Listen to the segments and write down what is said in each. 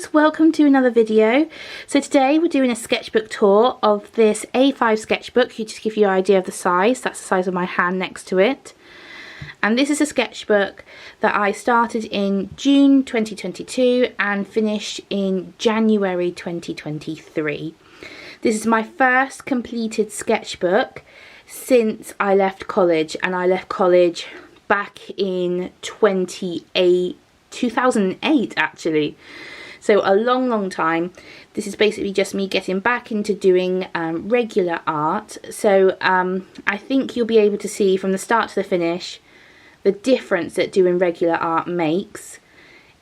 guys, welcome to another video. So today we're doing a sketchbook tour of this A5 sketchbook. You just give you an idea of the size. That's the size of my hand next to it. And this is a sketchbook that I started in June 2022 and finished in January 2023. This is my first completed sketchbook since I left college, and I left college back in 2008 actually, so a long time. This is basically just me getting back into doing regular art. So I think you'll be able to see from the start to the finish the difference that doing regular art makes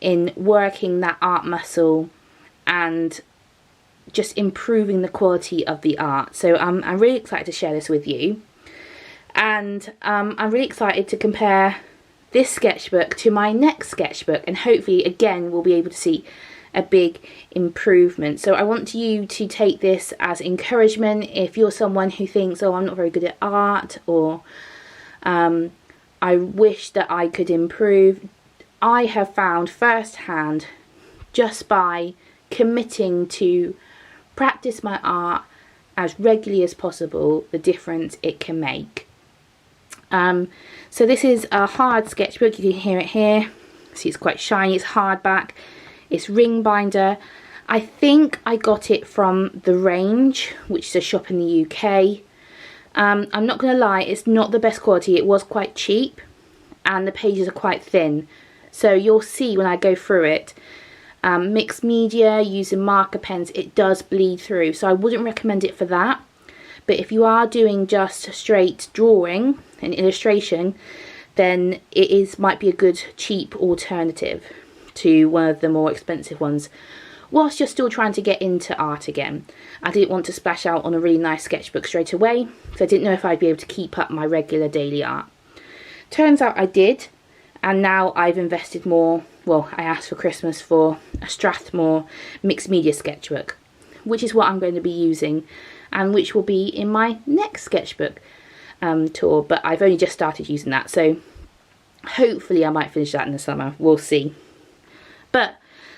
in working that art muscle and just improving the quality of the art. So I'm really excited to share this with you, and I'm really excited to compare this sketchbook to my next sketchbook, and hopefully again we'll be able to see a big improvement. So I want you to take this as encouragement if you're someone who thinks, oh, I'm not very good at art, or I wish that I could improve. I have found firsthand, just by committing to practice my art as regularly as possible, the difference it can make. So this is a hard sketchbook. You can hear it here. See, it's quite shiny. It's hardback. It's ring binder. I think I got it from The Range, which is a shop in the UK. I'm not going to lie, it's not the best quality. It was quite cheap and the pages are quite thin. So you'll see when I go through it, mixed media, using marker pens, it does bleed through. So I wouldn't recommend it for that. But if you are doing just straight drawing and illustration, then it might be a good cheap alternative to one of the more expensive ones, whilst you're still trying to get into art again. I didn't want to splash out on a really nice sketchbook straight away, so I didn't know if I'd be able to keep up my regular daily art. Turns out I did, and now I've invested more. Well, I asked for Christmas for a Strathmore mixed media sketchbook, which is what I'm going to be using, and which will be in my next sketchbook tour, but I've only just started using that, so hopefully I might finish that in the summer. We'll see. But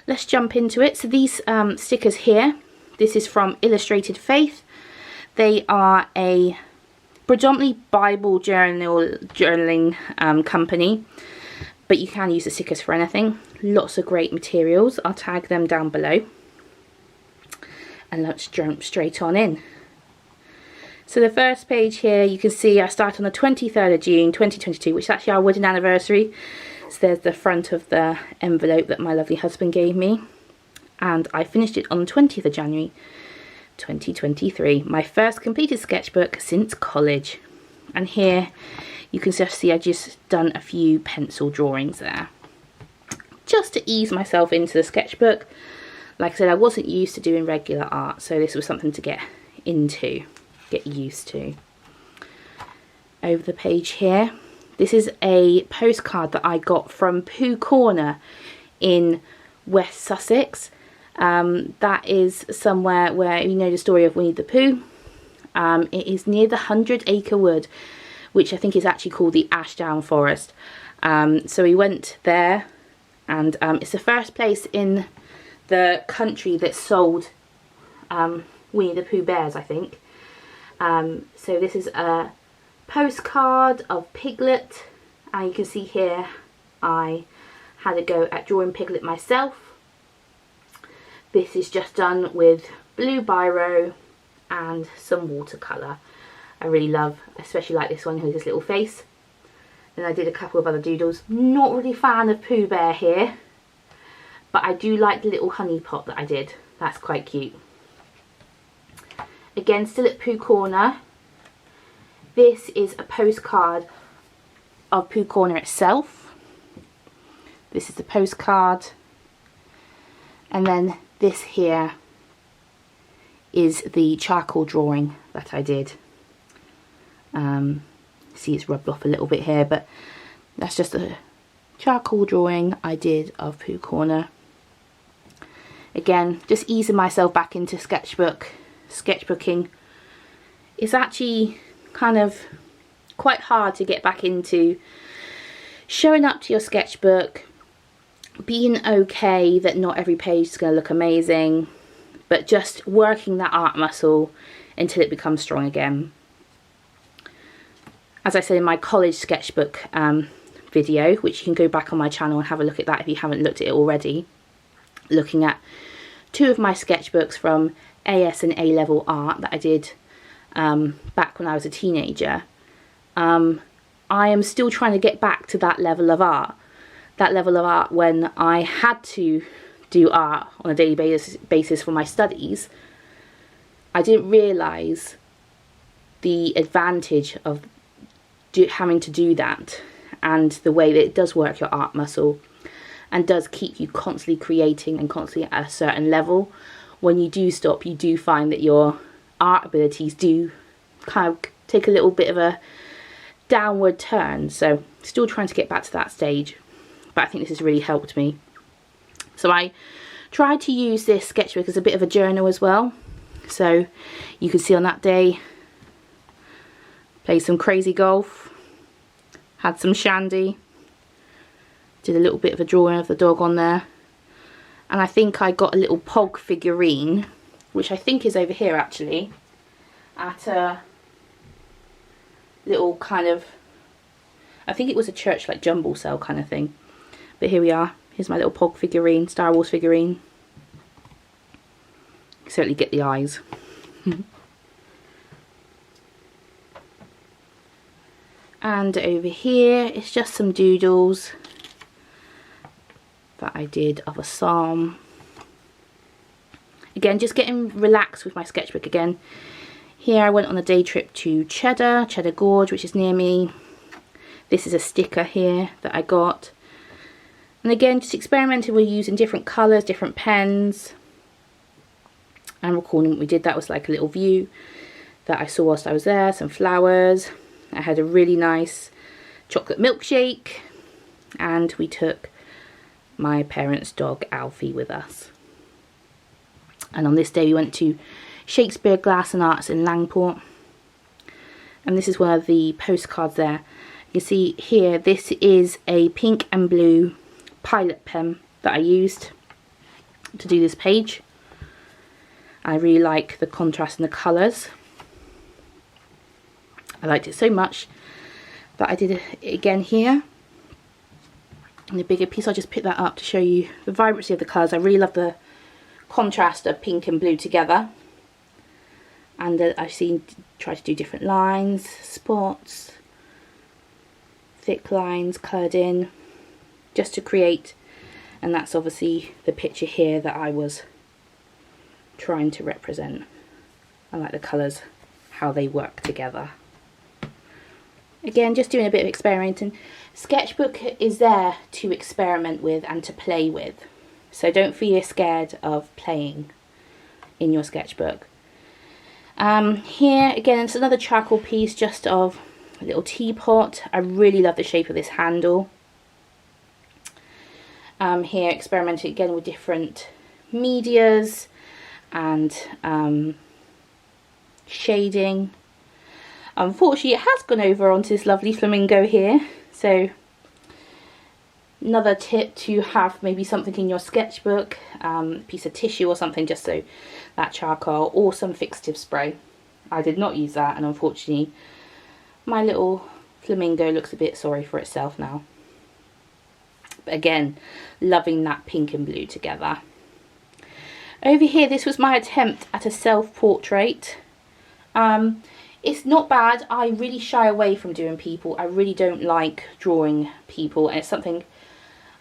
let's jump into it. So these stickers here, this is from Illustrated Faith. They are a predominantly Bible journaling company, but you can use the stickers for anything. Lots of great materials. I'll tag them down below. And let's jump straight on in. So the first page here, you can see I started on the 23rd of June 2022, which is actually our wedding anniversary. So there's the front of the envelope that my lovely husband gave me. And I finished it on the 20th of January 2023. My first completed sketchbook since college. And here you can just see I just done a few pencil drawings there, just to ease myself into the sketchbook. Like I said, I wasn't used to doing regular art, so this was something to get into, get used to. Over the page here, this is a postcard that I got from Pooh Corner in West Sussex. That is somewhere where you know the story of Winnie the Pooh. It is near the 100-acre wood, which I think is actually called the Ashdown Forest. So we went there, and it's the first place in the country that sold Winnie the Pooh bears, I think. So this is a postcard of Piglet, and you can see here I had a go at drawing Piglet myself. This is just done with blue biro and some watercolour. I really love, especially like this one with his little face. And I did a couple of other doodles. Not really a fan of Pooh Bear here, but I do like the little honey pot that I did. That's quite cute. Again, still at Pooh Corner. This is a postcard of Pooh Corner itself. This is the postcard. And then this here is the charcoal drawing that I did. See, it's rubbed off a little bit here, but that's just a charcoal drawing I did of Pooh Corner. Again, just easing myself back into sketchbooking. It's actually kind of quite hard to get back into showing up to your sketchbook, being okay that not every page is going to look amazing, but just working that art muscle until it becomes strong again. As I said in my college sketchbook video, which you can go back on my channel and have a look at that if you haven't looked at it already, looking at 2 of my sketchbooks from AS and A-level art that I did back when I was a teenager. I am still trying to get back to that level of art. That level of art when I had to do art on a daily basis for my studies. I didn't realise the advantage of having to do that, and the way that it does work your art muscle and does keep you constantly creating and constantly at a certain level. When you do stop, you do find that your art abilities do kind of take a little bit of a downward turn. So still trying to get back to that stage, but I think this has really helped me. So I tried to use this sketchbook as a bit of a journal as well. So you can see on that day, played some crazy golf, had some shandy, did a little bit of a drawing of the dog on there, and I think I got a little pog figurine, which I think is over here actually, at a little kind of, I think it was a church like jumble sale kind of thing. But here we are, here's my little pog figurine, Star Wars figurine. You certainly get the eyes. And over here it's just some doodles that I did of a psalm. Again, just getting relaxed with my sketchbook again. Here I went on a day trip to Cheddar Gorge, which is near me. This is a sticker here that I got. And again, just experimenting with using different colours, different pens. And recording what we did. That was like a little view that I saw whilst I was there. Some flowers. I had a really nice chocolate milkshake. And we took my parents' dog Alfie with us. And on this day we went to Shakespeare Glass and Arts in Langport. And this is one of the postcards there. You see here, this is a pink and blue Pilot pen that I used to do this page. I really like the contrast and the colours. I liked it so much that I did it again here. In a bigger piece, I'll just pick that up to show you the vibrancy of the colours. I really love the contrast of pink and blue together. And I've tried to do different lines, spots, thick lines coloured in, just to create, and that's obviously the picture here that I was trying to represent. I like the colours, how they work together. Again, just doing a bit of experimenting. Sketchbook is there to experiment with and to play with, so don't feel scared of playing in your sketchbook. Here again, it's another charcoal piece just of a little teapot. I really love the shape of this handle. Here experimenting again with different medias and shading. Unfortunately it has gone over onto this lovely flamingo here, so another tip to have maybe something in your sketchbook, a piece of tissue or something, just so that charcoal, or some fixative spray. I did not use that, and unfortunately my little flamingo looks a bit sorry for itself now. But again, loving that pink and blue together. Over here, this was my attempt at a self-portrait. It's not bad. I really shy away from doing people. I really don't like drawing people, and it's something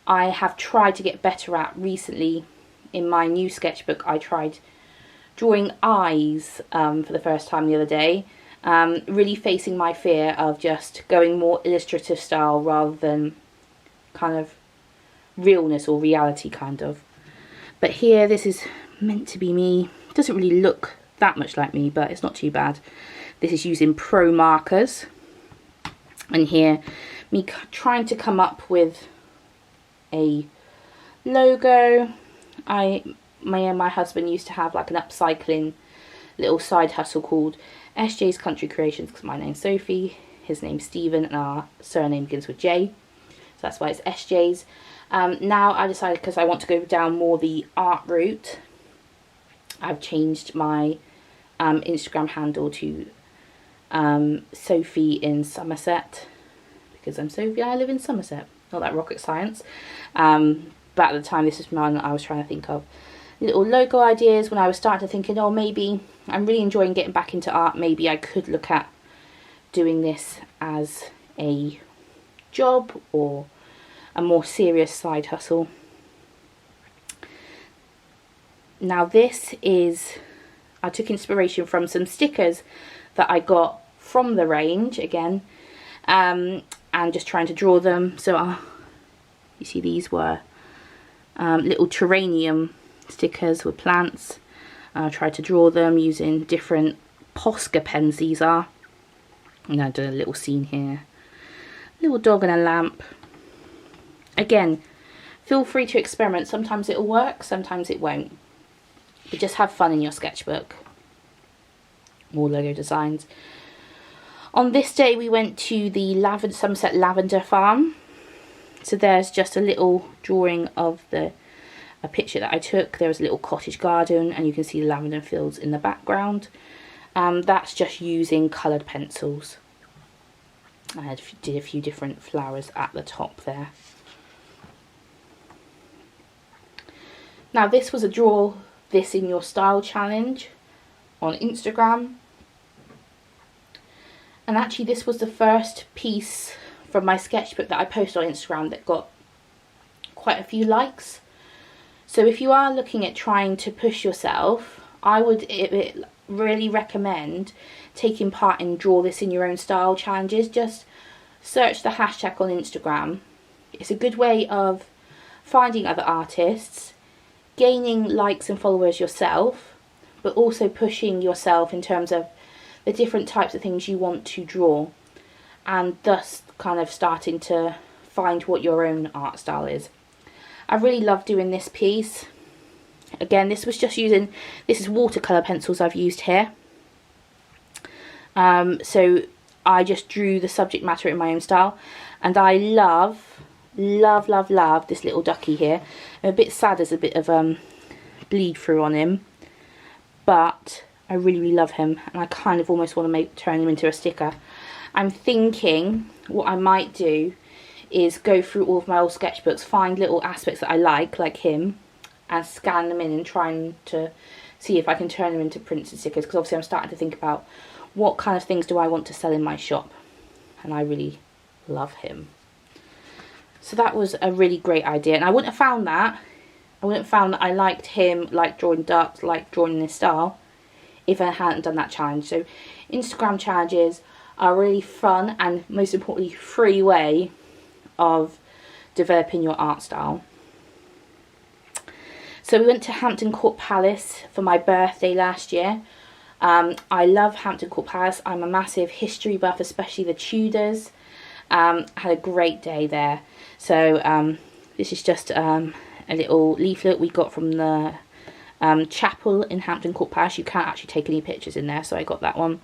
I have tried to get better at recently. In my new sketchbook, I tried drawing eyes for the first time the other day. Really facing my fear of just going more illustrative style rather than kind of realness or reality kind of. But here, this is meant to be me. It doesn't really look that much like me, but it's not too bad. This is using pro markers, and here me trying to come up with a logo. My husband used to have like an upcycling little side hustle called SJ's Country Creations, because my name's Sophie, his name's Stephen, and our surname begins with J, so that's why it's SJ's. Now I decided, because I want to go down more the art route, I've changed my Instagram handle to Sophie in Somerset, because I'm Sophie, I live in Somerset. Not that rocket science. But at the time, this is one I was trying to think of little logo ideas when I was starting to thinking, oh, maybe I'm really enjoying getting back into art. Maybe I could look at doing this as a job or a more serious side hustle. Now this is, I took inspiration from some stickers that I got from the range again, and just trying to draw them. So you see, these were little terrarium stickers with plants. I tried to draw them using different Posca pens, these are. And I did a little scene here. Little dog and a lamp. Again, feel free to experiment. Sometimes it'll work, sometimes it won't. But just have fun in your sketchbook. More Lego designs. On this day we went to the Somerset Lavender Farm. So there's just a little drawing of a picture that I took. There was a little cottage garden and you can see the lavender fields in the background. That's just using coloured pencils. I did a few different flowers at the top there. Now this was a draw this in your style challenge on Instagram. And actually this was the first piece from my sketchbook that I posted on Instagram that got quite a few likes. So if you are looking at trying to push yourself, I would really recommend taking part in Draw This in Your Own Style challenges. Just search the hashtag on Instagram. It's a good way of finding other artists, gaining likes and followers yourself, but also pushing yourself in terms of the different types of things you want to draw, and thus kind of starting to find what your own art style is. I really love doing this piece. Again, this was just using, this is watercolour pencils I've used here. So I just drew the subject matter in my own style, and I love this little ducky here. I'm a bit sad there's a bit of bleed through on him, but I really love him, and I kind of almost want to turn him into a sticker. I'm thinking what I might do is go through all of my old sketchbooks, find little aspects that I like him, and scan them in and trying to see if I can turn them into prints and stickers, because obviously I'm starting to think about what kind of things do I want to sell in my shop, and I really love him. So that was a really great idea, and I wouldn't have found that. I liked him, like drawing ducks, like drawing in this style, if I hadn't done that challenge. So Instagram challenges are a really fun and most importantly free way of developing your art style. So we went to Hampton Court Palace for my birthday last year. I love Hampton Court Palace. I'm a massive history buff, especially the Tudors. Had a great day there. So this is just a little leaflet we got from the chapel in Hampton Court Palace. You can't actually take any pictures in there, so I got that one.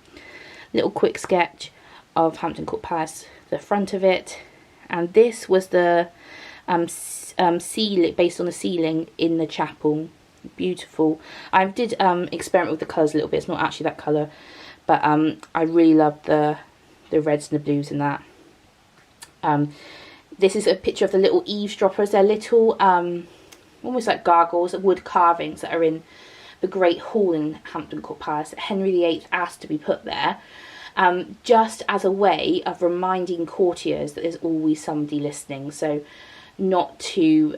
Little quick sketch of Hampton Court Palace, the front of it. And this was the ceiling, based on the ceiling in the chapel. Beautiful. I did experiment with the colours a little bit. It's not actually that colour, but I really loved the reds and the blues in that. This is a picture of the little eavesdroppers. They're little almost like gargoyles, wood carvings that are in the Great Hall in Hampton Court Palace. Henry VIII asked to be put there, just as a way of reminding courtiers that there's always somebody listening. So not to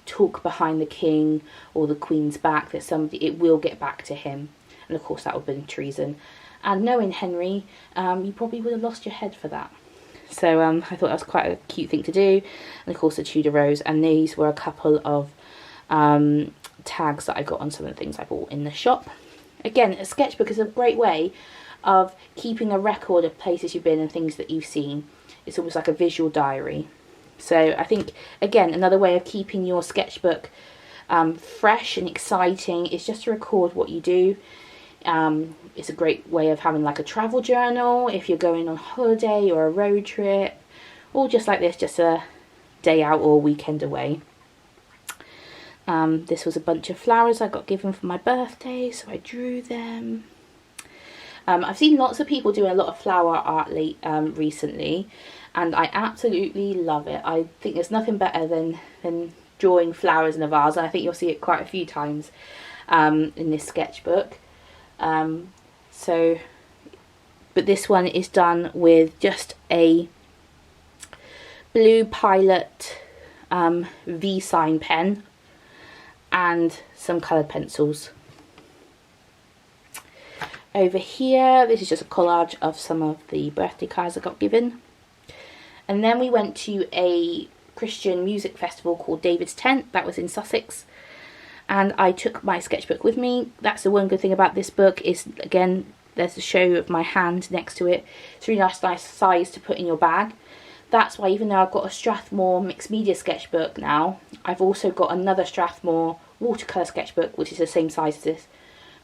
talk behind the king or the queen's back, that somebody, it will get back to him. And of course that would have been treason. And knowing Henry, you probably would have lost your head for that. So I thought that was quite a cute thing to do. And of course the Tudor Rose, and these were a couple of tags that I got on some of the things I bought in the shop. Again, a sketchbook is a great way of keeping a record of places you've been and things that you've seen. It's almost like a visual diary. So I think, again, another way of keeping your sketchbook fresh and exciting is just to record what you do. It's a great way of having like a travel journal if you're going on holiday or a road trip, or just like this, just to day out or weekend away. This was a bunch of flowers I got given for my birthday, so I drew them. I've seen lots of people doing a lot of flower art recently, and I absolutely love it. I think there's nothing better than drawing flowers in a vase, and I think you'll see it quite a few times in this sketchbook. But this one is done with just a blue Pilot V-sign pen and some coloured pencils. Over here, this is just a collage of some of the birthday cards I got given. And then we went to a Christian music festival called David's Tent. That was in Sussex. And I took my sketchbook with me. That's the one good thing about this book is, again, there's a show of my hand next to it. It's a really nice size to put in your bag. That's why even though I've got a Strathmore mixed media sketchbook now, I've also got another Strathmore watercolour sketchbook, which is the same size as this,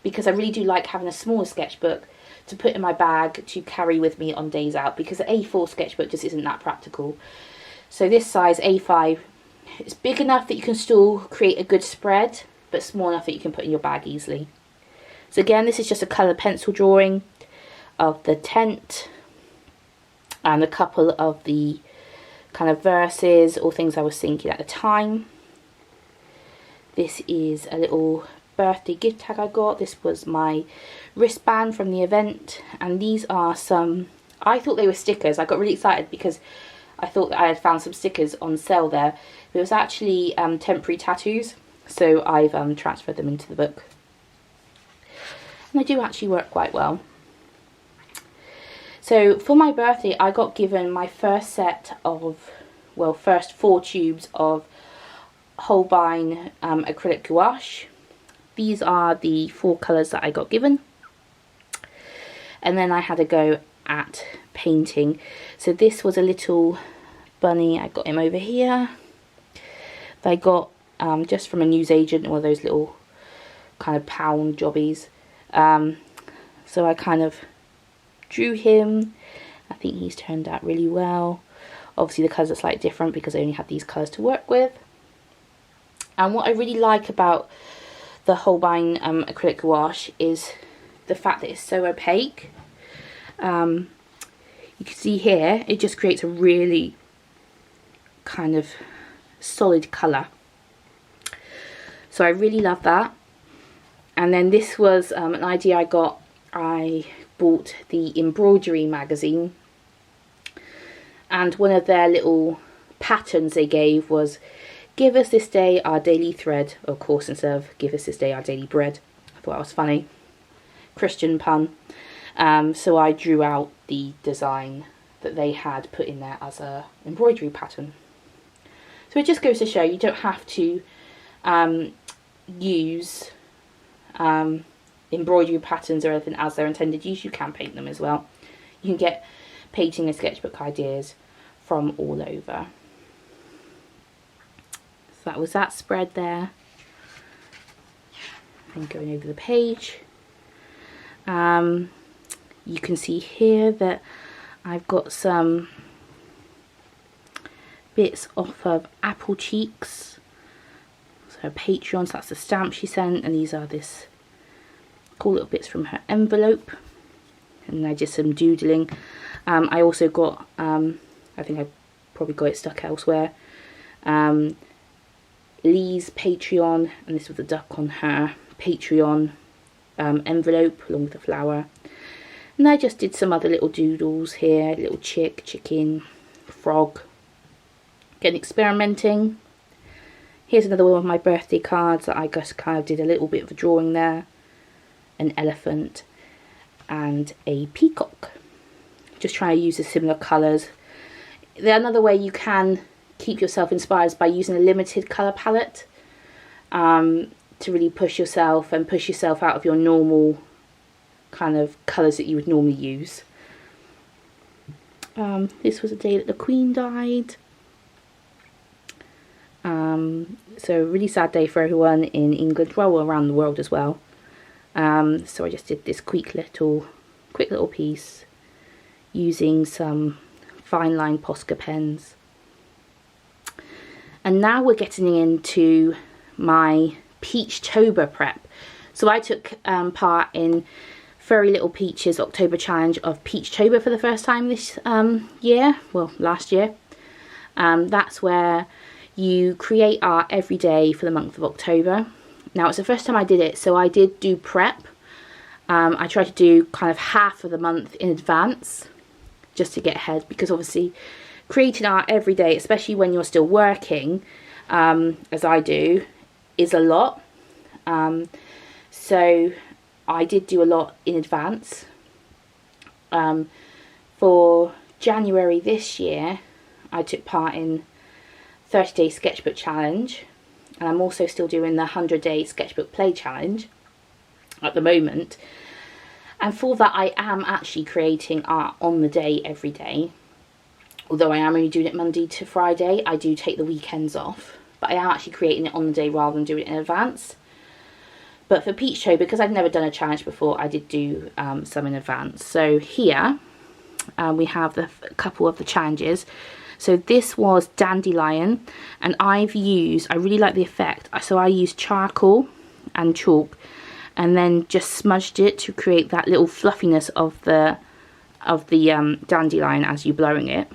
because I really do like having a smaller sketchbook to put in my bag to carry with me on days out, because the A4 sketchbook just isn't that practical. So this size, A5, it's big enough that you can still create a good spread, but small enough that you can put in your bag easily. So again, this is just a coloured pencil drawing of the tent and a couple of the kind of verses or things I was thinking at the time. This is a little birthday gift tag I got. This was my wristband from the event, and these are some, I thought they were stickers. I got really excited because I thought that I had found some stickers on sale there. But it was actually temporary tattoos, so I've transferred them into the book. And they do actually work quite well. So for my birthday, I got given my first set of, well, first 4 tubes of Holbein acrylic gouache. These are the 4 colours that I got given. And then I had a go at painting. So this was a little bunny. I got him over here. That I got just from a newsagent, one of those little kind of pound jobbies. So I kind of drew him. I think he's turned out really well. Obviously the colours are slightly different because I only had these colours to work with. And what I really like about the Holbein acrylic gouache is the fact that it's so opaque. You can see here, it just creates a really kind of solid colour. So I really love that. And then this was an idea I got. I bought the embroidery magazine, and one of their little patterns they gave was, give us this day our daily thread, of course, instead of give us this day our daily bread. I thought that was funny. Christian pun. So I drew out the design that they had put in there as a embroidery pattern. So it just goes to show you don't have to use embroidery patterns or anything as they're intended use. You can paint them as well. You can get painting and sketchbook ideas from all over. So that was that spread there. And going over the page, you can see here that I've got some bits off of Apple Cheeks. So Patreon, so that's the stamp she sent, and these are this cool little bits from her envelope. And they're just some doodling. I also got, I think I probably got it stuck elsewhere, Lee's Patreon, and this was a duck on her Patreon envelope along with the flower. And I just did some other little doodles here, little chicken, frog, again experimenting. Here's another one of my birthday cards that I just kind of did a little bit of a drawing there. An elephant and a peacock. Just trying to use the similar colours. Another way you can keep yourself inspired is by using a limited colour palette to really push yourself and push yourself out of your normal kind of colours that you would normally use. This was the day that the Queen died. So a really sad day for everyone in England, well, around the world as well. So I just did this quick little piece using some fine line Posca pens. And now we're getting into my Peachtober prep. So I took part in Furry Little Peach's October challenge of Peachtober for the first time this year, well, last year. That's where you create art every day for the month of October. Now, it's the first time I did it, so I did do prep. I tried to do kind of half of the month in advance, just to get ahead, because obviously creating art every day, especially when you're still working, as I do, is a lot. So I did do a lot in advance. For January this year, I took part in 30-day sketchbook challenge, and I'm also still doing the 100-day sketchbook play challenge at the moment. And for that, I am actually creating art on the day every day. Although I am only doing it Monday to Friday, I do take the weekends off. But I am actually creating it on the day rather than doing it in advance. But for Peachtober, because I've never done a challenge before, I did do some in advance. So here we have a couple of the challenges. So this was Dandelion, and I really like the effect. So I used charcoal and chalk, and then just smudged it to create that little fluffiness of the dandelion as you're blowing it.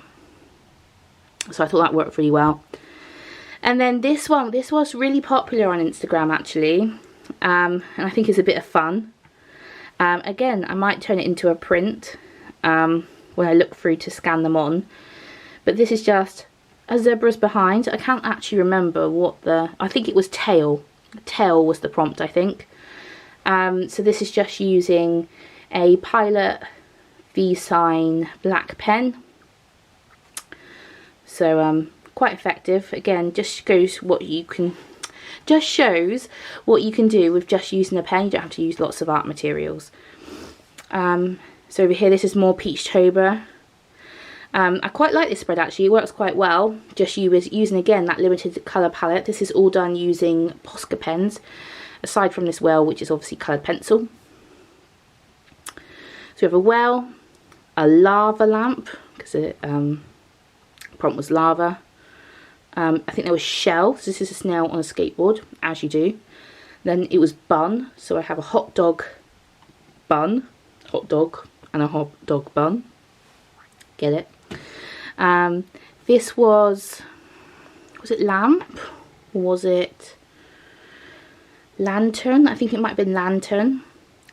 So I thought that worked really well. And then this was really popular on Instagram actually, and I think it's a bit of fun. Again, I might turn it into a print when I look through to scan them on. But this is just a zebra's behind. I can't actually remember what I think it was tail. Tail was the prompt, I think. So this is just using a Pilot V-Sign black pen. So quite effective. Again, just shows what you can do with just using a pen. You don't have to use lots of art materials. So over here, this is more Peachtober. I quite like this spread actually. It works quite well. Just using again that limited colour palette. This is all done using Posca pens, aside from this whale, which is obviously coloured pencil. So we have a whale, a lava lamp, because the prompt was lava. I think there was shell, so this is a snail on a skateboard, as you do. Then it was bun, so I have a hot dog bun, hot dog and a hot dog bun. Get it? This was it lamp? Or was it lantern? I think it might have been lantern.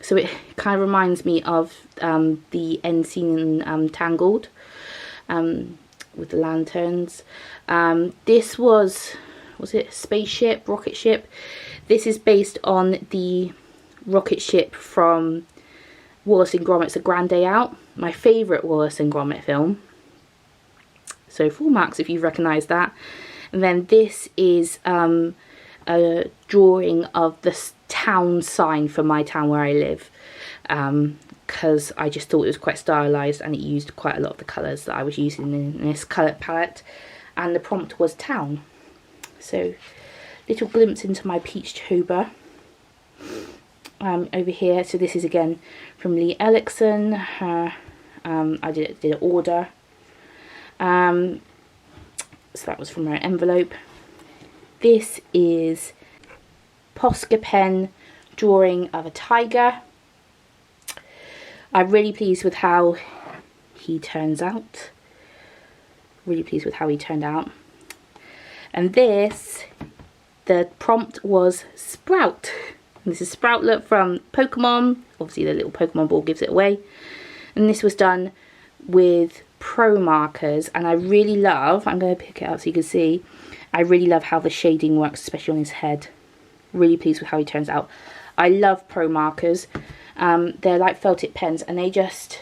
So it kind of reminds me of the end scene in Tangled, with the lanterns. This was it spaceship, rocket ship? This is based on the rocket ship from Wallace and Gromit's A Grand Day Out, my favourite Wallace and Gromit film. So full marks if you've recognised that. And then this is a drawing of the town sign for my town where I live, because I just thought it was quite stylised and it used quite a lot of the colours that I was using in this colour palette, and the prompt was town. So little glimpse into my Peachtober over here. So this is again from Lee Ellickson, I did an order, so that was from her envelope. This is Posca pen drawing of a tiger. I'm really pleased with how he turns out. Really pleased with how he turned out. And this, the prompt was Sprout. And this is Sproutlet from Pokemon. Obviously the little Pokemon ball gives it away. And this was done with pro markers, and I really love, I'm going to pick it out so you can see, I really love how the shading works, especially on his head. Really pleased with how he turns out. I love pro markers. They're like felt tip pens and they just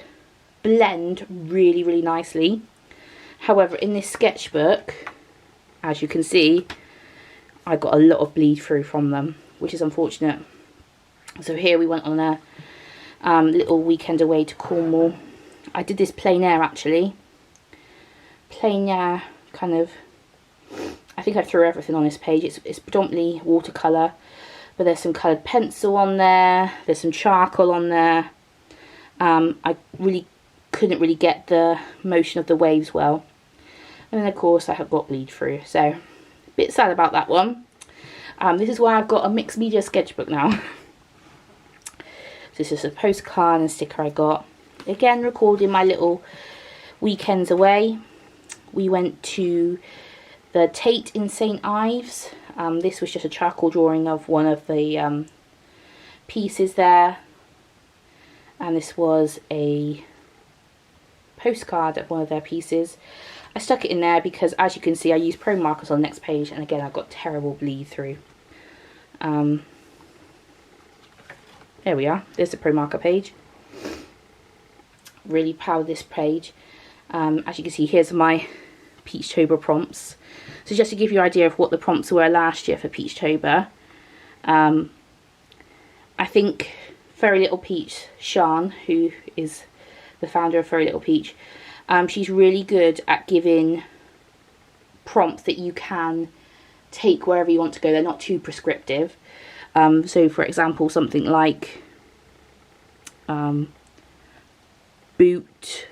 blend really, really nicely. However, in this sketchbook, as you can see, I got a lot of bleed through from them, which is unfortunate. So here we went on a little weekend away to Cornwall. I did this plein air actually. Plein air kind of, I think I threw everything on this page. It's predominantly watercolour, but there's some coloured pencil on there, there's some charcoal on there. I really couldn't really get the motion of the waves well. And then of course I have got bleed through. So Bit sad about that one. This is why I've got a mixed media sketchbook now. So this is a postcard and sticker I got. Again, recording my little weekends away. We went to the Tate in St Ives. This was just a charcoal drawing of one of the pieces there. And this was a postcard of one of their pieces. I stuck it in there because, as you can see, I used pro markers on the next page, and again I've got terrible bleed through. There we are, there's the pro marker page. Really proud of this page. As you can see, here's my Peachtober prompts. So just to give you an idea of what the prompts were last year for Peachtober, I think Fairy Little Peach, Sian, who is the founder of Fairy Little Peach, she's really good at giving prompts that you can take wherever you want to go. They're not too prescriptive. So for example, something like boot.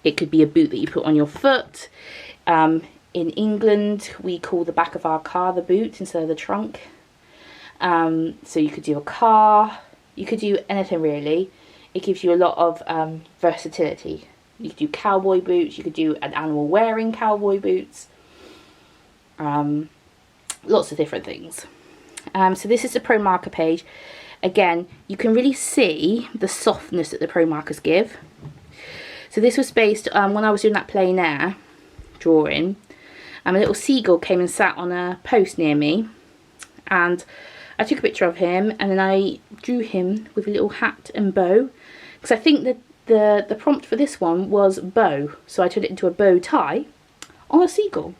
It could be a boot that you put on your foot. In England, we call the back of our car the boot instead of the trunk. So you could do a car. You could do anything really. It gives you a lot of versatility. You could do cowboy boots. You could do an animal wearing cowboy boots. Lots of different things. So this is the pro marker page. Again, you can really see the softness that the pro markers give. So this was based when I was doing that plein air drawing. A little seagull came and sat on a post near me, and I took a picture of him, and then I drew him with a little hat and bow, because I think that the prompt for this one was bow, so I turned it into a bow tie on a seagull.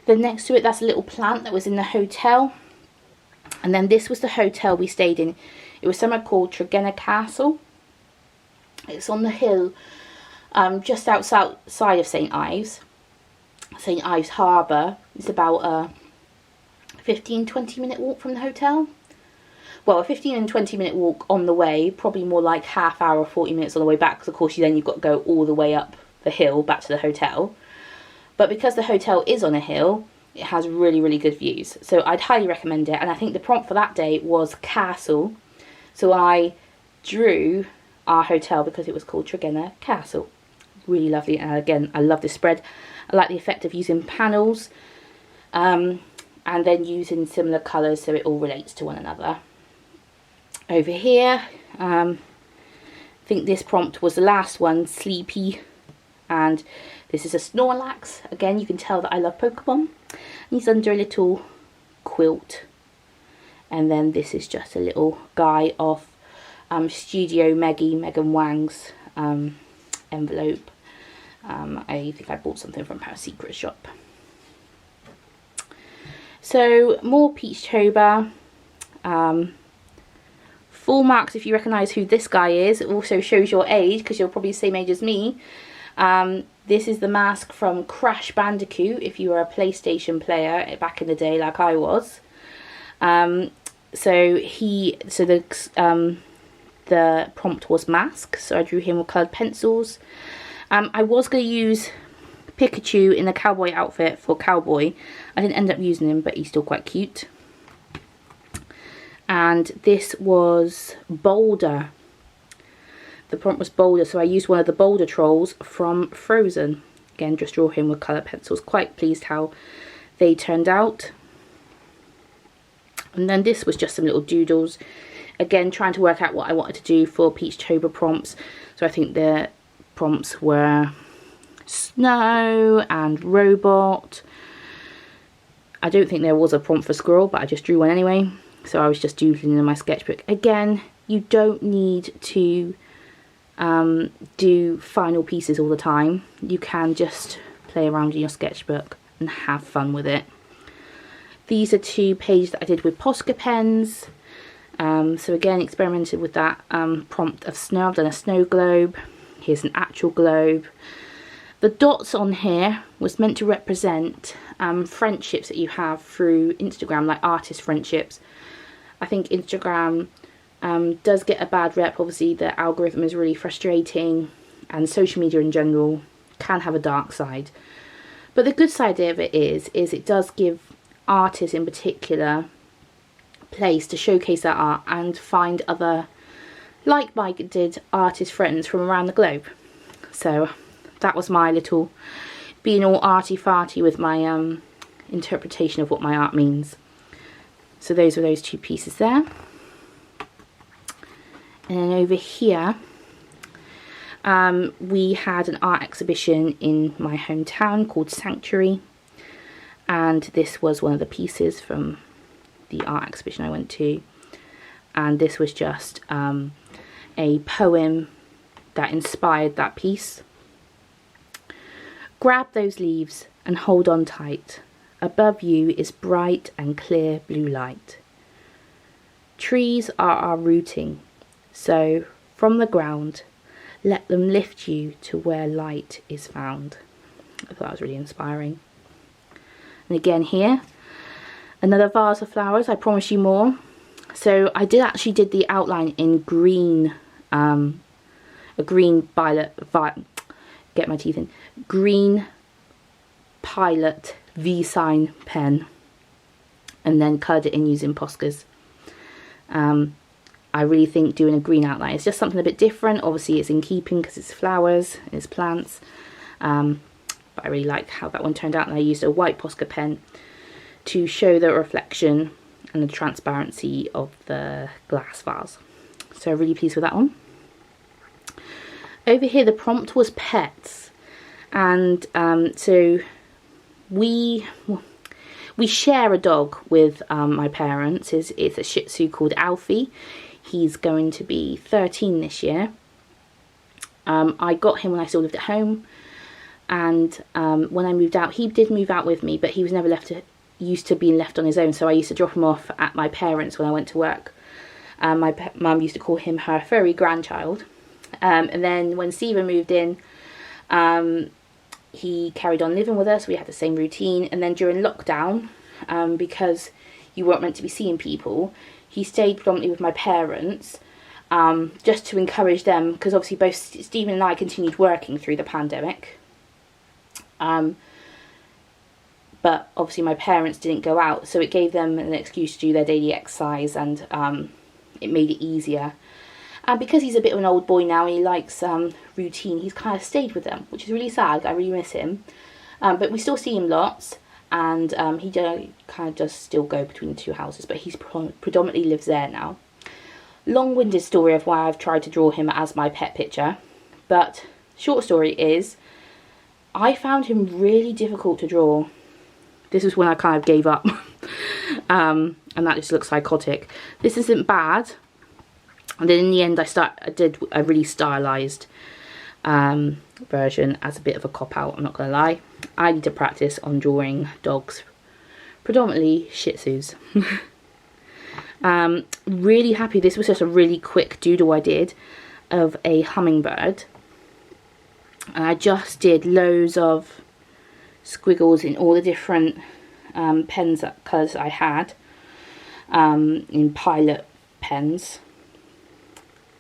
Then next to it, that's a little plant that was in the hotel, and then this was the hotel we stayed in. It was somewhere called Tregenna Castle. It's on the hill just outside of St Ives Harbour. It's about a 15-20 minute walk from the hotel. Well, a 15 and 20 minute walk on the way, probably more like half hour, 40 minutes on the way back, because of course you've got to go all the way up the hill back to the hotel. But because the hotel is on a hill, it has really, really good views. So I'd highly recommend it. And I think the prompt for that day was castle. So I drew our hotel because it was called Tregenna Castle. Really lovely. And again, I love this spread. I like the effect of using panels and then using similar colours so it all relates to one another. Over here, I think this prompt was the last one, Sleepy. And this is a Snorlax. Again, you can tell that I love Pokemon. He's under a little quilt. And then this is just a little guy off Studio Megan Wang's envelope. I think I bought something from Power Secret shop. So more Peachtober. Full marks if you recognise who this guy is. It also shows your age because you're probably the same age as me. This is the mask from Crash Bandicoot if you were a PlayStation player back in the day like I was. The prompt was mask, so I drew him with coloured pencils. I was going to use Pikachu in a cowboy outfit for Cowboy. I didn't end up using him, but he's still quite cute. And this was Boulder. The prompt was Boulder, so I used one of the Boulder trolls from Frozen. Again, just draw him with coloured pencils. Quite pleased how they turned out. And then this was just some little doodles. Again, trying to work out what I wanted to do for Peachtober prompts. So I think the prompts were snow and robot. I don't think there was a prompt for squirrel, but I just drew one anyway. So I was just doodling in my sketchbook. Again, you don't need to do final pieces all the time. You can just play around in your sketchbook and have fun with it. These are 2 pages that I did with Posca pens. So again, experimented with that prompt of snow. I've done a snow globe. Here's an actual globe. The dots on here was meant to represent friendships that you have through Instagram, like artist friendships. I think Instagram does get a bad rep. Obviously, the algorithm is really frustrating, and social media in general can have a dark side. But the good side of it is it does give artists in particular place to showcase their art and find other like-minded artist friends from around the globe. So that was my little being all arty-farty with my interpretation of what my art means. So those were those two pieces there. And then over here, we had an art exhibition in my hometown called Sanctuary, and this was one of the pieces from the art exhibition I went to, and this was just a poem that inspired that piece. Grab those leaves and hold on tight. Above you is bright and clear blue light. Trees are our rooting, so from the ground, let them lift you to where light is found. I thought that was really inspiring. And again here, another vase of flowers. I promise you more. So I did the outline in green, a green green Pilot V-sign pen, and then coloured it in using Poscas. I really think doing a green outline is just something a bit different. Obviously it's in keeping because it's flowers, it's plants, but I really like how that one turned out, and I used a white Posca pen to show the reflection and the transparency of the glass vase. So I'm really pleased with that one. Over here the prompt was pets, and so we share a dog with my parents. It's a Shih Tzu called Alfie. He's going to be 13 this year. I got him when I still lived at home, and when I moved out, he did move out with me, but he was never used to being left on his own, so I used to drop him off at my parents' when I went to work. My mum used to call him her furry grandchild. And then when Stephen moved in, he carried on living with us. We had the same routine, and then during lockdown, because you weren't meant to be seeing people, he stayed predominantly with my parents, just to encourage them, because obviously both Stephen and I continued working through the pandemic. But obviously my parents didn't go out, so it gave them an excuse to do their daily exercise, and it made it easier. And because he's a bit of an old boy now and he likes routine, he's kind of stayed with them, which is really sad. I really miss him. But we still see him lots, and he kind of does still go between the two houses, but he's predominantly lives there now. Long-winded story of why I've tried to draw him as my pet picture, but short story is I found him really difficult to draw. This is when I kind of gave up, and that just looks psychotic. This isn't bad. And then in the end I did a really stylised version as a bit of a cop-out, I'm not going to lie. I need to practice on drawing dogs, predominantly Shih Tzus. Really happy, this was just a really quick doodle I did of a hummingbird. And I just did loads of squiggles in all the different colours I had, in Pilot pens.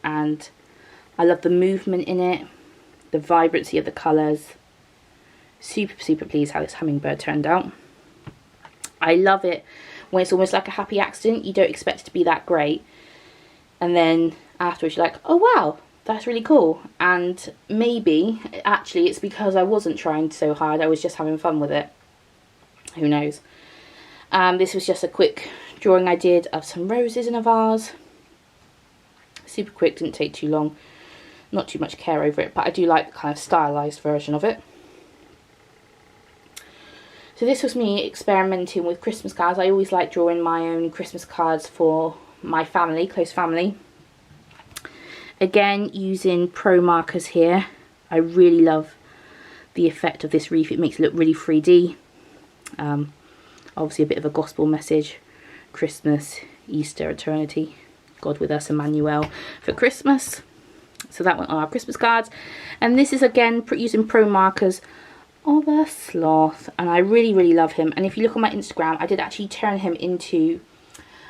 And I love the movement in it, the vibrancy of the colours. Super pleased how this hummingbird turned out. I love it when it's almost like a happy accident. You don't expect it to be that great, and then afterwards you're like, oh wow, that's really cool. And maybe actually it's because I wasn't trying so hard, I was just having fun with it. Who knows. This was just a quick drawing I did of some roses in a vase. Super quick, didn't take too long, not too much care over it, but I do like the kind of stylised version of it. So this was me experimenting with Christmas cards. I always like drawing my own Christmas cards for my family, close family. Again, using pro markers here. I really love the effect of this wreath, it makes it look really 3D. Obviously a bit of a gospel message, Christmas, Easter, eternity. God with us, Emmanuel, for Christmas. So that went on our Christmas cards. And this is again using pro markers of a sloth, and I really love him. And if you look on my Instagram, I did actually turn him into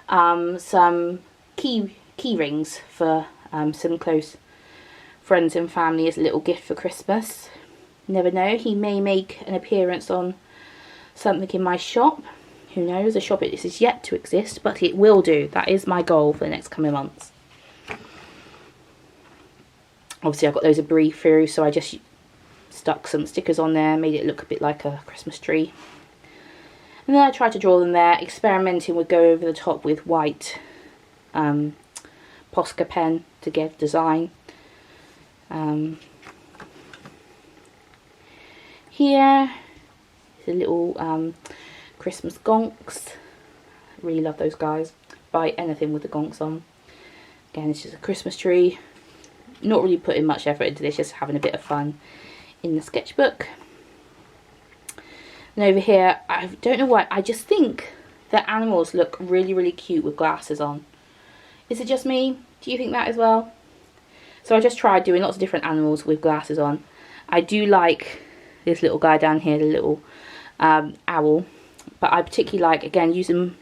some key rings for some close friends and family as a little gift for Christmas. Never know, he may make an appearance on something in my shop. Who knows, a shop this is yet to exist, but it will do. That is my goal for the next coming months. Obviously I've got those of brie through, so I just stuck some stickers on there, made it look a bit like a Christmas tree. And then I tried to draw them there, experimenting with go over the top with white Posca pen to give design. Here is a little Christmas gonks. Really love those guys. Buy anything with the gonks on. Again, it's just a Christmas tree. Not really putting much effort into this, just having a bit of fun in the sketchbook. And over here, I don't know why, I just think the animals look really, really cute with glasses on. Is it just me? Do you think that as well? So I just tried doing lots of different animals with glasses on. I do like this little guy down here, the little owl. But I particularly like, again, using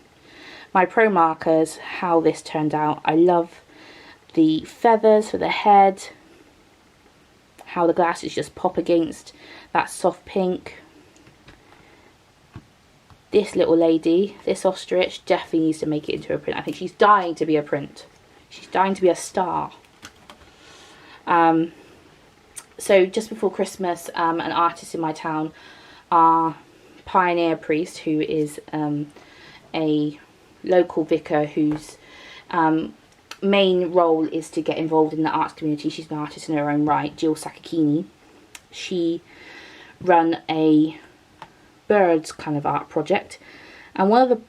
my pro markers, how this turned out. I love the feathers for the head. How the glasses just pop against that soft pink. This little lady, this ostrich, definitely needs to make it into a print. I think she's dying to be a print. She's dying to be a star. So just before Christmas, an artist in my town, our pioneer priest, who is a local vicar whose main role is to get involved in the arts community. She's an artist in her own right, Jill Sakakini. She run a birds kind of art project, and one of the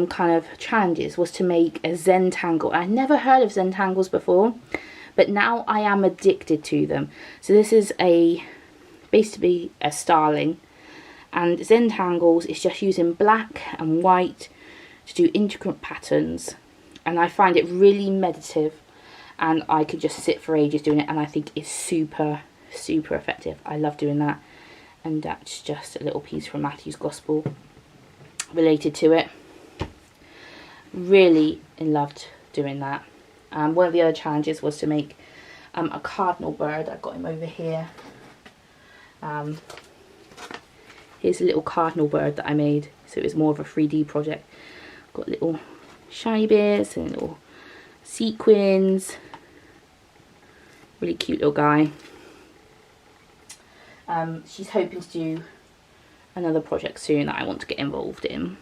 kind of challenges was to make a Zentangle. I'd never heard of Zentangles before, but now I am addicted to them. So this is basically a starling, and Zentangles is just using black and white to do intricate patterns, and I find it really meditative, and I could just sit for ages doing it, and I think it's super, super effective. I love doing that. And that's just a little piece from Matthew's Gospel related to it. Really loved doing that. One of the other challenges was to make a cardinal bird. I've got him over here. Here's a little cardinal bird that I made. So it was more of a 3D project. Got little shiny bits and little sequins. Really cute little guy. She's hoping to do another project soon that I want to get involved in.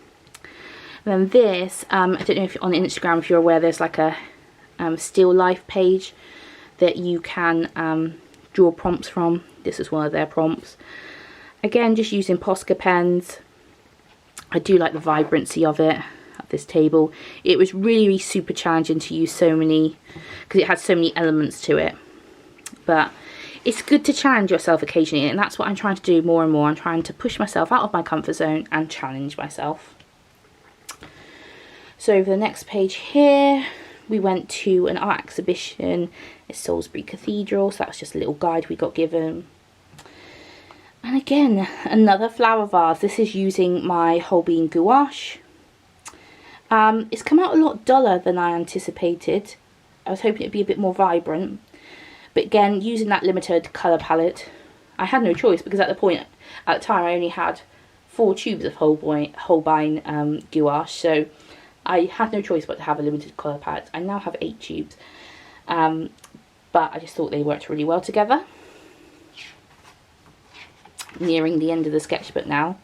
And then this, I don't know if on Instagram, if you're aware, there's like a still life page that you can draw prompts from. This is one of their prompts. Again, just using Posca pens. I do like the vibrancy of it, of this table. It was really super challenging to use so many, because it had so many elements to it. But it's good to challenge yourself occasionally, and that's what I'm trying to do more and more. I'm trying to push myself out of my comfort zone and challenge myself. So for the next page here, we went to an art exhibition at Salisbury Cathedral, so that was just a little guide we got given. And again, another flower vase. This is using my Holbein gouache. It's come out a lot duller than I anticipated. I was hoping it'd be a bit more vibrant. But again, using that limited colour palette, I had no choice, because at the time I only had 4 tubes of Holbein gouache, so I had no choice but to have a limited colour palette. I now have 8 tubes, but I just thought they worked really well together. Nearing the end of the sketchbook now.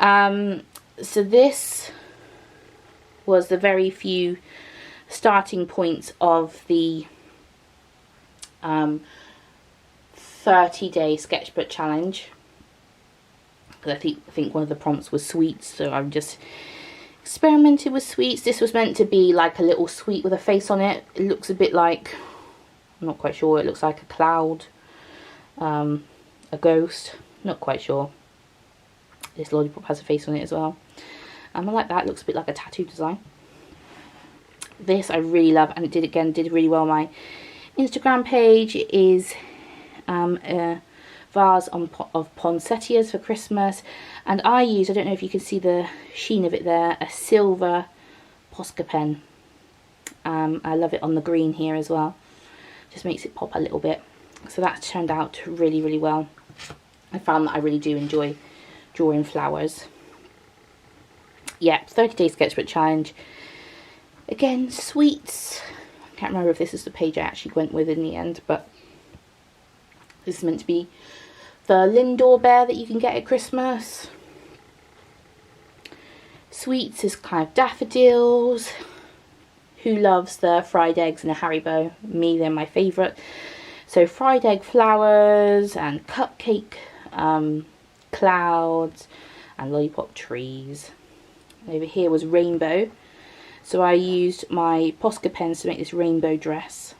So this was the very few starting points of the 30-day sketchbook challenge. Because I think one of the prompts was sweets, so I'm just experimented with sweets. This was meant to be like a little sweet with a face on it. It looks a bit like, I'm not quite sure, it looks like a cloud, a ghost, not quite sure. This lollipop has a face on it as well. I like that, it looks a bit like a tattoo design. This I really love, and it did really well on my Instagram page. It is a vase of poinsettias for Christmas, and I use, I don't know if you can see the sheen of it there, a silver Posca pen. I love it on the green here as well, just makes it pop a little bit. So that's turned out really, really well. I found that I really do enjoy drawing flowers. Yeah, 30-day sketchbook challenge. Again, sweets. I can't remember if this is the page I actually went with in the end, but this is meant to be the Lindor bear that you can get at Christmas. Sweets is kind of daffodils. Who loves the fried eggs and a Haribo? Me, they're my favourite. So fried egg flowers and cupcake clouds and lollipop trees. And over here was rainbow. So I used my Posca pens to make this rainbow dress.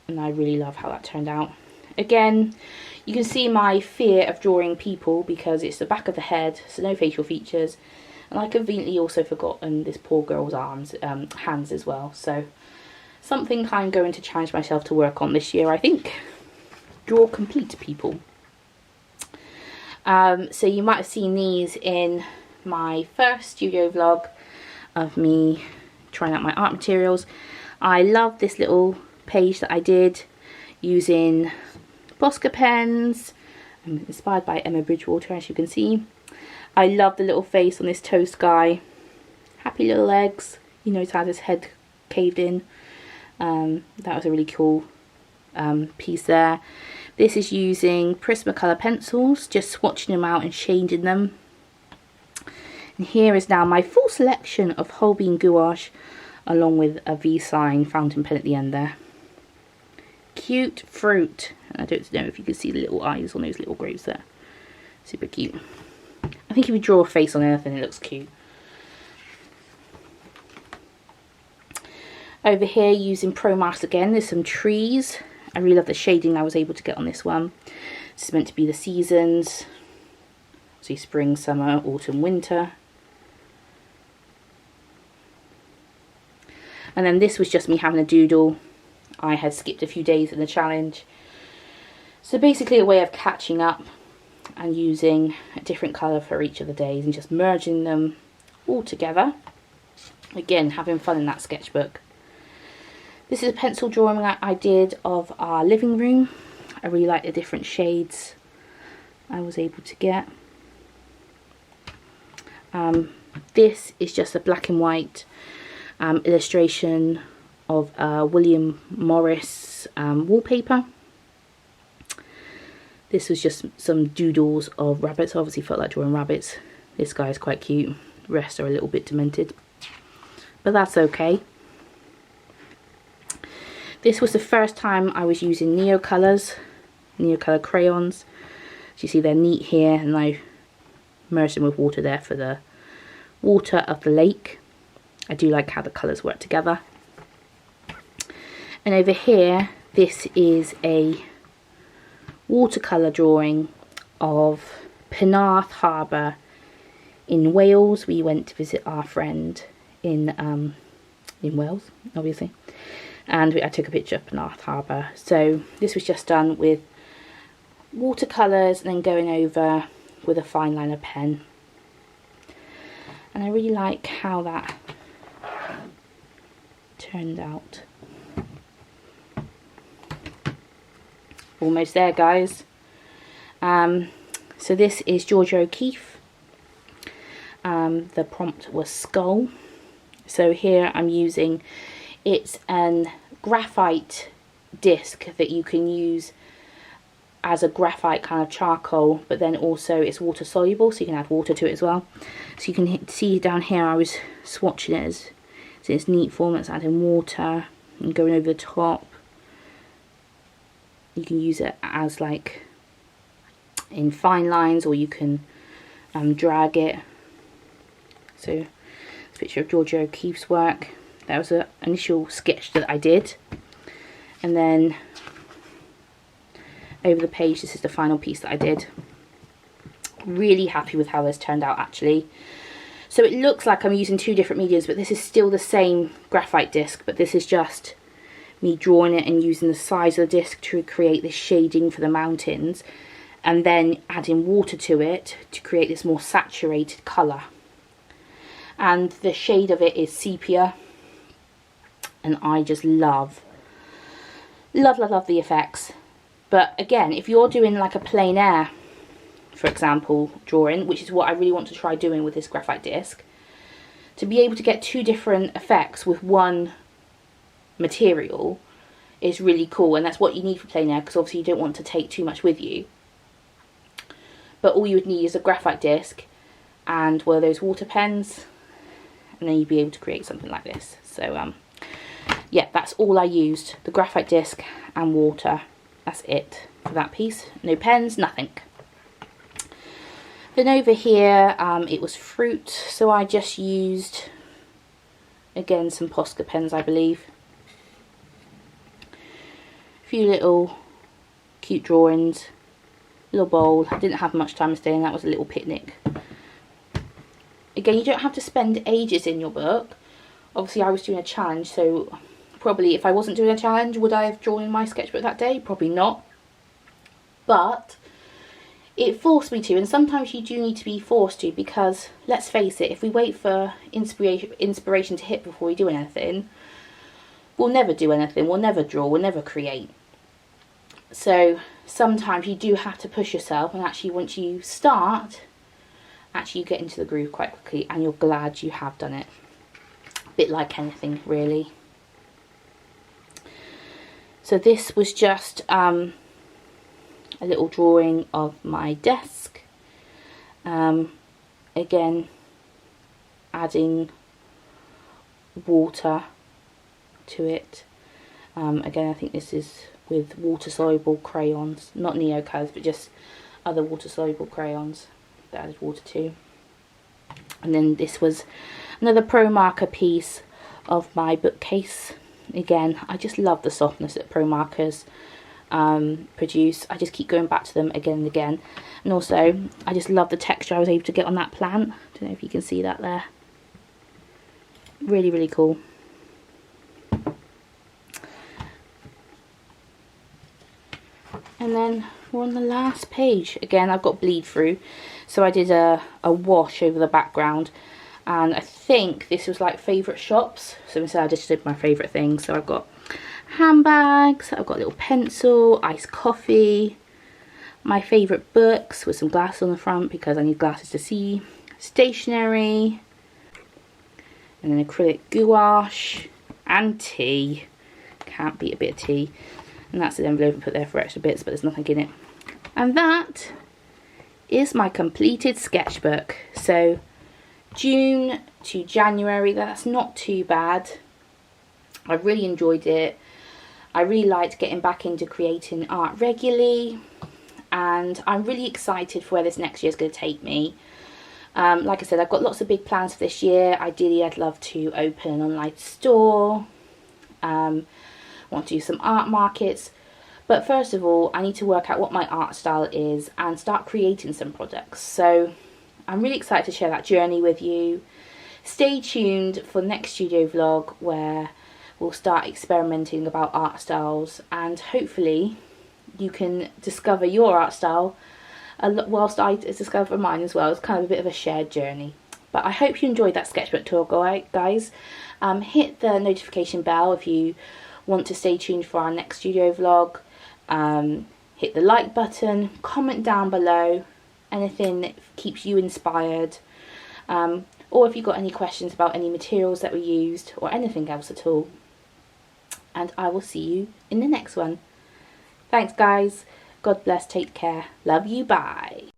And I really love how that turned out. Again, you can see my fear of drawing people because it's the back of the head, so no facial features. And I conveniently also forgotten this poor girl's hands as well. So something I'm going to challenge myself to work on this year, I think. Draw complete people. So you might have seen these in my first studio vlog of me trying out my art materials. I love this little page that I did using Posca pens. I'm inspired by Emma Bridgewater, as you can see. I love the little face on this toast guy. Happy little legs. You know, he's had his head caved in. That was a really cool piece there. This is using Prismacolor pencils, just swatching them out and shading them. And here is now my full selection of whole bean gouache, along with a V-sign fountain pen at the end there. Cute fruit. And I don't know if you can see the little eyes on those little grapes there. Super cute. I think if you draw a face on anything, it looks cute. Over here, using Pro Mask again, there's some trees. I really love the shading I was able to get on this one. This is meant to be the seasons. So spring, summer, autumn, winter. And then this was just me having a doodle. I had skipped a few days in the challenge. So basically a way of catching up and using a different colour for each of the days and just merging them all together. Again, having fun in that sketchbook. This is a pencil drawing that I did of our living room. I really like the different shades I was able to get. This is just a black and white illustration of William Morris wallpaper. This was just some doodles of rabbits. I obviously felt like drawing rabbits. This guy is quite cute. The rest are a little bit demented, but that's okay. This was the first time I was using Neocolor crayons. So you see they're neat here, and I merged them with water there for the water of the lake. I do like how the colours work together. And over here, this is a watercolour drawing of Penarth Harbour in Wales. We went to visit our friend in Wales, obviously. And I took a picture of Penarth Harbour. So this was just done with watercolours and then going over with a fine liner pen. And I really like how that turned out. Almost there, guys. So this is Georgia O'Keeffe. The prompt was skull. So here I'm using, it's an graphite disc that you can use as a graphite kind of charcoal, but then also it's water soluble, so you can add water to it as well. So you can see down here I was swatching it as its neat form. It's adding water and going over the top. You can use it as like in fine lines, or you can drag it. So it's a picture of Georgia O'Keeffe's work. That was an initial sketch that I did, and then over the page this is the final piece that I did. Really happy with how this turned out actually. So it looks like I'm using two different mediums, but this is still the same graphite disc, but this is just me drawing it and using the size of the disc to create this shading for the mountains, and then adding water to it to create this more saturated colour. And the shade of it is sepia, and I just love the effects. But again, if you're doing like a plein air, for example, drawing, which is what I really want to try doing with this graphite disc, to be able to get two different effects with one material is really cool, and that's what you need for plein air, because obviously you don't want to take too much with you. But all you would need is a graphite disc and one of those water pens, and then you'd be able to create something like this. So yeah, that's all I used, the graphite disc and water. That's it for that piece. No pens, nothing. Then over here, it was fruit, so I just used, again, some Posca pens, I believe. A few little cute drawings, little bowl. I didn't have much time to stay in, that was a little picnic. Again, you don't have to spend ages in your book. Obviously, I was doing a challenge, so probably if I wasn't doing a challenge, would I have drawn in my sketchbook that day? Probably not. But it forced me to, and sometimes you do need to be forced to, because let's face it, if we wait for inspiration to hit before we do anything, we'll never do anything, we'll never draw, we'll never create. So sometimes you do have to push yourself, and actually once you start, actually you get into the groove quite quickly and you're glad you have done it. A bit like anything, really. So this was just a little drawing of my desk. Again, adding water to it. Again, I think this is with water soluble crayons, not Neo colours, but just other water soluble crayons that added water to. And then this was another Pro marker piece of my bookcase. Again, I just love the softness that Pro markers produce. I just keep going back to them again and again. And also, I just love the texture I was able to get on that plant. I don't know if you can see that there. Really, really cool. And then we're on the last page. Again, I've got bleed through, so I did a wash over the background, and I think this was like favourite shops, so instead I just did my favourite things. So I've got handbags, I've got a little pencil, iced coffee, my favourite books with some glasses on the front because I need glasses to see, stationery, and then acrylic gouache, and tea. Can't beat a bit of tea. And that's the envelope I put there for extra bits, but there's nothing in it. And that is my completed sketchbook. So June to January, that's not too bad. I really enjoyed it. I really liked getting back into creating art regularly, and I'm really excited for where this next year is going to take me. Like I said, I've got lots of big plans for this year. Ideally, I'd love to open an online store. Want to do some art markets, but first of all I need to work out what my art style is and start creating some projects. So I'm really excited to share that journey with you. Stay tuned for the next studio vlog where we'll start experimenting about art styles, and hopefully you can discover your art style whilst I discover mine as well. It's kind of a bit of a shared journey. But I hope you enjoyed that sketchbook tour, guys. Hit the notification bell if you want to stay tuned for our next studio vlog. Hit the like button, comment down below anything that keeps you inspired, or if you've got any questions about any materials that we used or anything else at all. And I will see you in the next one. Thanks guys, God bless, take care, love you, bye.